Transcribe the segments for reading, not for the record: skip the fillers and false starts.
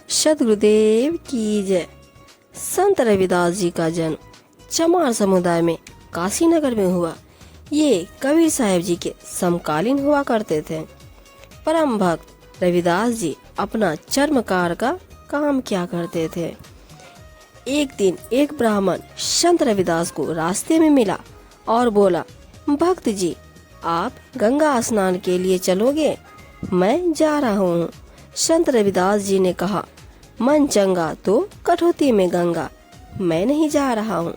सद्गुरुदेव की जय। संत रविदास जी का जन्म चमार समुदाय में काशी नगर में हुआ। ये कबीर साहब जी के समकालीन हुआ करते थे। परम भक्त रविदास जी अपना चर्मकार का काम किया करते थे। एक दिन एक ब्राह्मण संत रविदास को रास्ते में मिला और बोला, भक्त जी, आप गंगा स्नान के लिए चलोगे? मैं जा रहा हूँ। संत रविदास जी ने कहा, मन चंगा तो कठौती में गंगा, मैं नहीं जा रहा हूँ।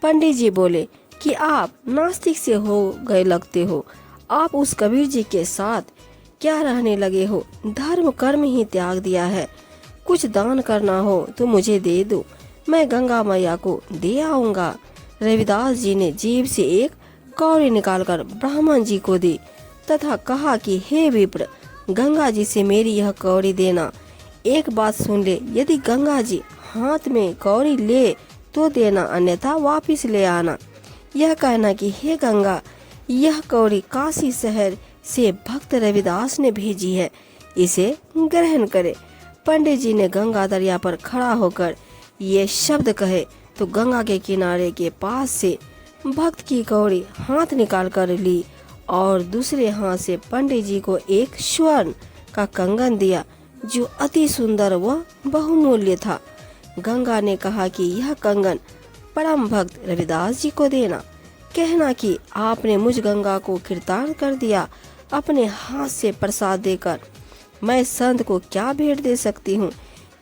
पंडित जी बोले कि आप नास्तिक से हो गए लगते हो, आप उस कबीर जी के साथ क्या रहने लगे हो? धर्म कर्म ही त्याग दिया है। कुछ दान करना हो तो मुझे दे दो, मैं गंगा मैया को दे आऊंगा। रविदास जी ने जेब से एक कौड़ी निकालकर ब्राह्मण जी को दी तथा कहा कि हे विप्र, गंगा जी से मेरी यह कौड़ी देना। एक बात सुन ले, यदि गंगा जी हाथ में कौड़ी ले तो देना, अन्यथा वापस ले आना। यह कहना कि हे गंगा, यह कौड़ी काशी शहर से भक्त रविदास ने भेजी है, इसे ग्रहण करे। पंडित जी ने गंगा दरिया पर खड़ा होकर ये शब्द कहे तो गंगा के किनारे के पास से भक्त की कौड़ी हाथ निकाल कर ली और दूसरे हाथ से पंडित जी को एक स्वर्ण का कंगन दिया जो अति सुंदर व बहुमूल्य था। गंगा ने कहा कि यह कंगन परम भक्त रविदास जी को देना, कहना कि आपने मुझ गंगा को कृतार्थ कर दिया अपने हाथ से प्रसाद देकर। मैं संत को क्या भेंट दे सकती हूँ,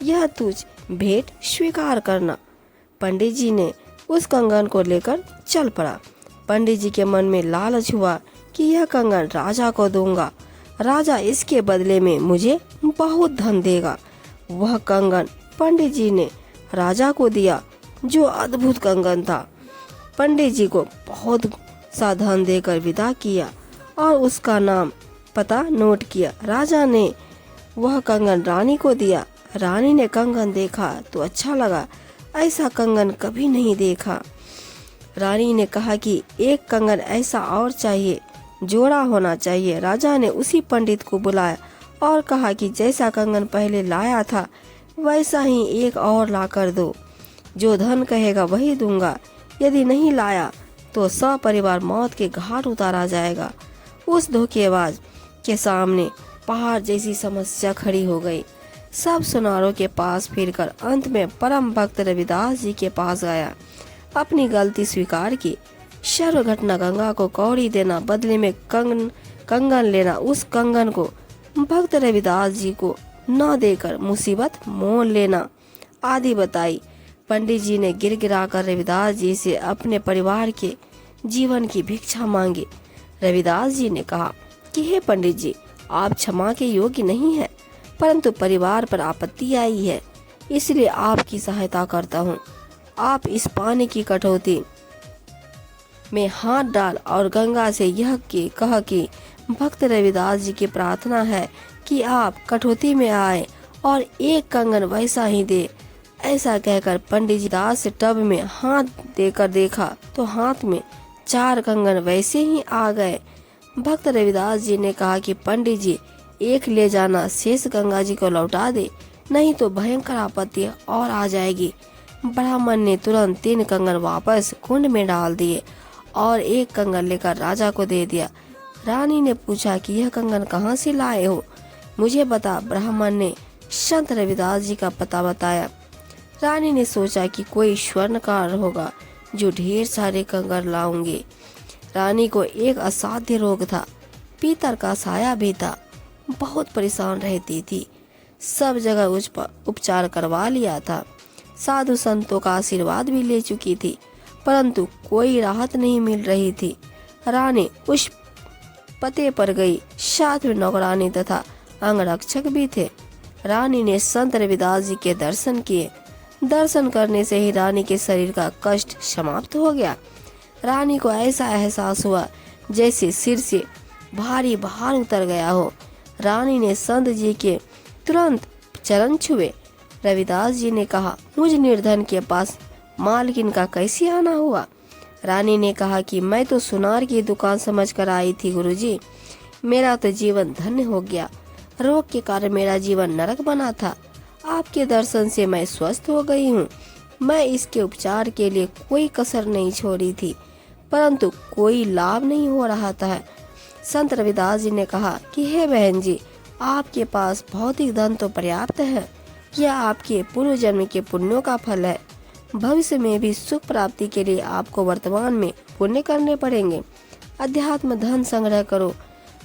यह तुझ भेंट स्वीकार करना। पंडित जी ने उस कंगन को लेकर चल पड़ा। पंडित जी के मन में लालच हुआ कि यह कंगन राजा को दूंगा, राजा इसके बदले में मुझे बहुत धन देगा। वह कंगन पंडित जी ने राजा को दिया जो अद्भुत कंगन था। पंडित जी को बहुत सा धन देकर विदा किया और उसका नाम पता नोट किया। राजा ने वह कंगन रानी को दिया। रानी ने कंगन देखा तो अच्छा लगा, ऐसा कंगन कभी नहीं देखा। रानी ने कहा कि एक कंगन ऐसा और चाहिए, जोड़ा होना चाहिए। राजा ने उसी पंडित को बुलाया और कहा कि जैसा कंगन पहले लाया था वैसा ही एक और ला कर दो, जो धन कहेगा वही दूंगा, यदि नहीं लाया तो सपरिवार मौत के घाट उतारा जाएगा। उस धोखेबाज के सामने पहाड़ जैसी समस्या खड़ी हो गई। सब सुनारों के पास फिरकर अंत में परम भक्त रविदास जी के पास गया, अपनी गलती स्वीकार की। सर्व घटना गंगा को कौड़ी देना, बदले में कंगन लेना, उस कंगन को भक्त रविदास जी को न देकर मुसीबत मोल लेना आदि बताई। पंडित जी ने गिड़गिड़ा कर रविदास जी से अपने परिवार के जीवन की भिक्षा मांगी। रविदास जी ने कहा कि हे पंडित जी, आप क्षमा के योग्य नहीं है, परंतु परिवार पर आपत्ति आई है, इसलिए आपकी सहायता करता हूँ। आप इस पानी की कटौती में हाथ डाल और गंगा से यह कह कि भक्त रविदास जी की प्रार्थना है कि आप कटौती में आए और एक कंगन वैसा ही दे। ऐसा कहकर पंडित जी दास टब में हाथ देकर देखा तो हाथ में 4 कंगन वैसे ही आ गए। भक्त रविदास जी ने कहा कि पंडित जी, एक ले जाना, शेष गंगा जी को लौटा दे, नहीं तो भयंकर आपत्ति और आ जाएगी। ब्राह्मण ने तुरंत 3 कंगन वापस कुंड में डाल दिए और एक कंगन लेकर राजा को दे दिया। रानी ने पूछा कि यह कंगन कहाँ से लाए हो, मुझे बता। ब्राह्मण ने संत रविदास जी का पता बताया। रानी ने सोचा कि कोई स्वर्णकार होगा जो ढेर सारे कंगन लाऊंगे। रानी को एक असाध्य रोग था, पीतर का साया भी था, बहुत परेशान रहती थी। सब जगह उपचार करवा लिया था, साधु संतों का आशीर्वाद भी ले चुकी थी, परंतु कोई राहत नहीं मिल रही थी। रानी उस पते पर गई, साथ में नौकरानी तथा अंगरक्षक भी थे। रानी ने संत रविदास जी के दर्शन किए। दर्शन करने से ही रानी के शरीर का कष्ट समाप्त हो गया। रानी को ऐसा एहसास हुआ जैसे सिर से भारी भार उतर गया हो। रानी ने संत जी के तुरंत चरण छुए। रविदास जी ने कहा, मुझ निर्धन के पास मालकिन का कैसे आना हुआ? रानी ने कहा कि मैं तो सुनार की दुकान समझकर आई थी गुरुजी, मेरा तो जीवन धन्य हो गया। रोग के कारण मेरा जीवन नरक बना था, आपके दर्शन से मैं स्वस्थ हो गई हूँ। मैं इसके उपचार के लिए कोई कसर नहीं छोड़ी थी, परंतु कोई लाभ नहीं हो रहा था। संत रविदास जी ने कहा कि हे बहन जी, आपके पास भौतिक धन तो पर्याप्त है, यह आपके पूर्व जन्म के पुण्यों का फल है। भविष्य में भी सुख प्राप्ति के लिए आपको वर्तमान में पुण्य करने पड़ेंगे। अध्यात्म धन संग्रह करो।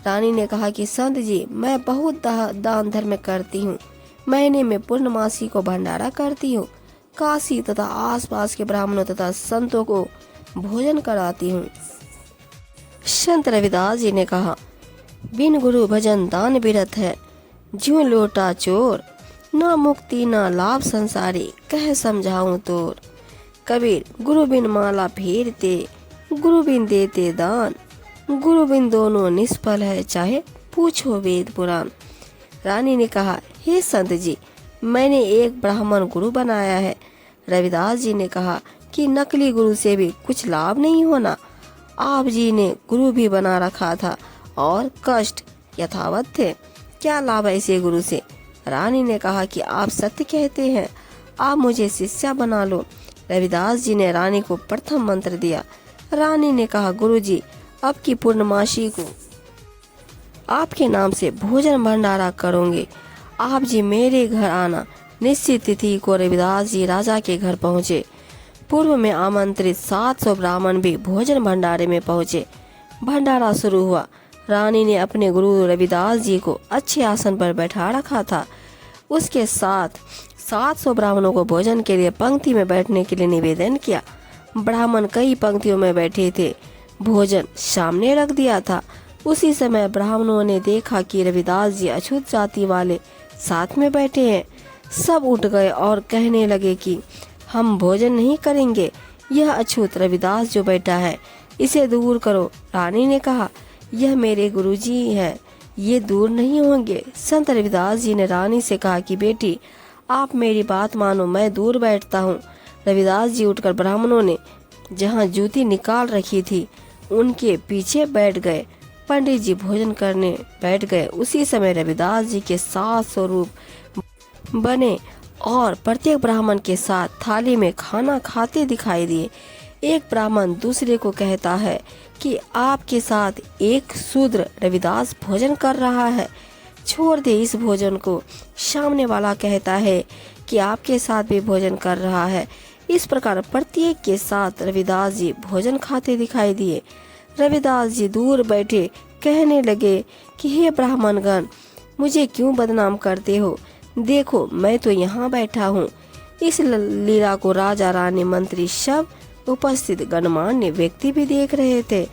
रानी ने कहा कि संत जी, मैं बहुत दान धर्म करती हूँ। महीने में पूर्णमासी को भंडारा करती हूँ। काशी तथा आसपास के ब्राह्मणों तथा संतों को भोजन कराती हूँ। संत रविदास जी ने कहा, बिन गुरु भजन दान बिरथ है, ज्यों लोटा चोर, ना मुक्ति ना लाभ संसारी, कह समझाऊं तोर। कबीर, गुरु बिन माला फेरते, गुरु बिन देते दान, गुरु बिन दोनों निष्फल है, चाहे पूछो वेद पुराण। रानी ने कहा, हे संत जी, मैंने एक ब्राह्मण गुरु बनाया है। रविदास जी ने कहा कि नकली गुरु से भी कुछ लाभ नहीं होना। आप जी ने गुरु भी बना रखा था और कष्ट यथावत थे, क्या लाभ ऐसे गुरु से। रानी ने कहा कि आप सत्य कहते हैं, आप मुझे शिष्या बना लो। रविदास जी ने रानी को प्रथम मंत्र दिया। रानी ने कहा, गुरु जी, अब की पूर्णमासी को आपके नाम से भोजन भंडारा करूंगे। आप जी मेरे घर आना। निश्चित तिथि को रविदास जी राजा के घर पहुँचे। पूर्व में आमंत्रित 700 ब्राह्मण भी भोजन भंडारे में पहुँचे। भंडारा शुरू हुआ। रानी ने अपने गुरु रविदास जी को अच्छे आसन पर बैठा रखा था। उसके साथ 700 ब्राह्मणों को भोजन के लिए पंक्ति में बैठने के लिए निवेदन किया। ब्राह्मण कई पंक्तियों में बैठे थे। भोजन सामने रख दिया था। उसी समय ब्राह्मणों ने देखा कि रविदास जी अछूत जाति वाले साथ में बैठे हैं। सब उठ गए और कहने लगे कि हम भोजन नहीं करेंगे, यह अछूत रविदास जो बैठा है, इसे दूर करो। रानी ने कहा, यह मेरे गुरुजी हैं, ये दूर नहीं होंगे। संत रविदास जी ने रानी से कहा कि बेटी, आप मेरी बात मानो, मैं दूर बैठता हूँ। रविदास जी उठकर ब्राह्मणों ने जहाँ जूती निकाल रखी थी उनके पीछे बैठ गए। पंडित जी भोजन करने बैठ गए। उसी समय रविदास जी के 700 रूप बने और प्रत्येक ब्राह्मण के साथ थाली में खाना खाते दिखाई दिए। एक ब्राह्मण दूसरे को कहता है कि आपके साथ एक शूद्र रविदास भोजन कर रहा है, छोड़ दे इस भोजन को। सामने वाला कहता है कि आपके साथ भी भोजन कर रहा है। इस प्रकार प्रत्येक के साथ रविदास जी भोजन खाते दिखाई दिए। रविदास जी दूर बैठे कहने लगे कि हे ब्राह्मणगण, मुझे क्यों बदनाम करते हो? देखो, मैं तो यहाँ बैठा हूँ। इस लीला को राजा, रानी, मंत्री, सब उपस्थित गणमान्य व्यक्ति भी देख रहे थे।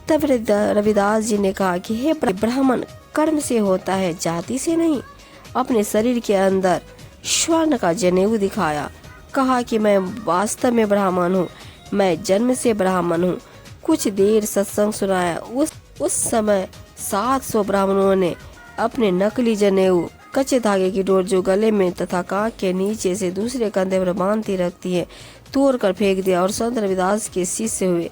तब रविदास जी ने कहा कि हे ब्राह्मण, कर्म से होता है, जाति से नहीं। अपने शरीर के अंदर स्वर्ण का जनेऊ दिखाया। कहा कि मैं वास्तव में ब्राह्मण हूँ, मैं जन्म से ब्राह्मण हूँ। कुछ देर सत्संग सुनाया। उस समय 700 ब्राह्मणों ने अपने नकली जनेऊ, कच्चे धागे की डोर जो गले में तथा कांख के नीचे से दूसरे कंधे पर बांधती रखती है, तोड़ कर फेंक दिया और संत रविदास के शिष्य हुए।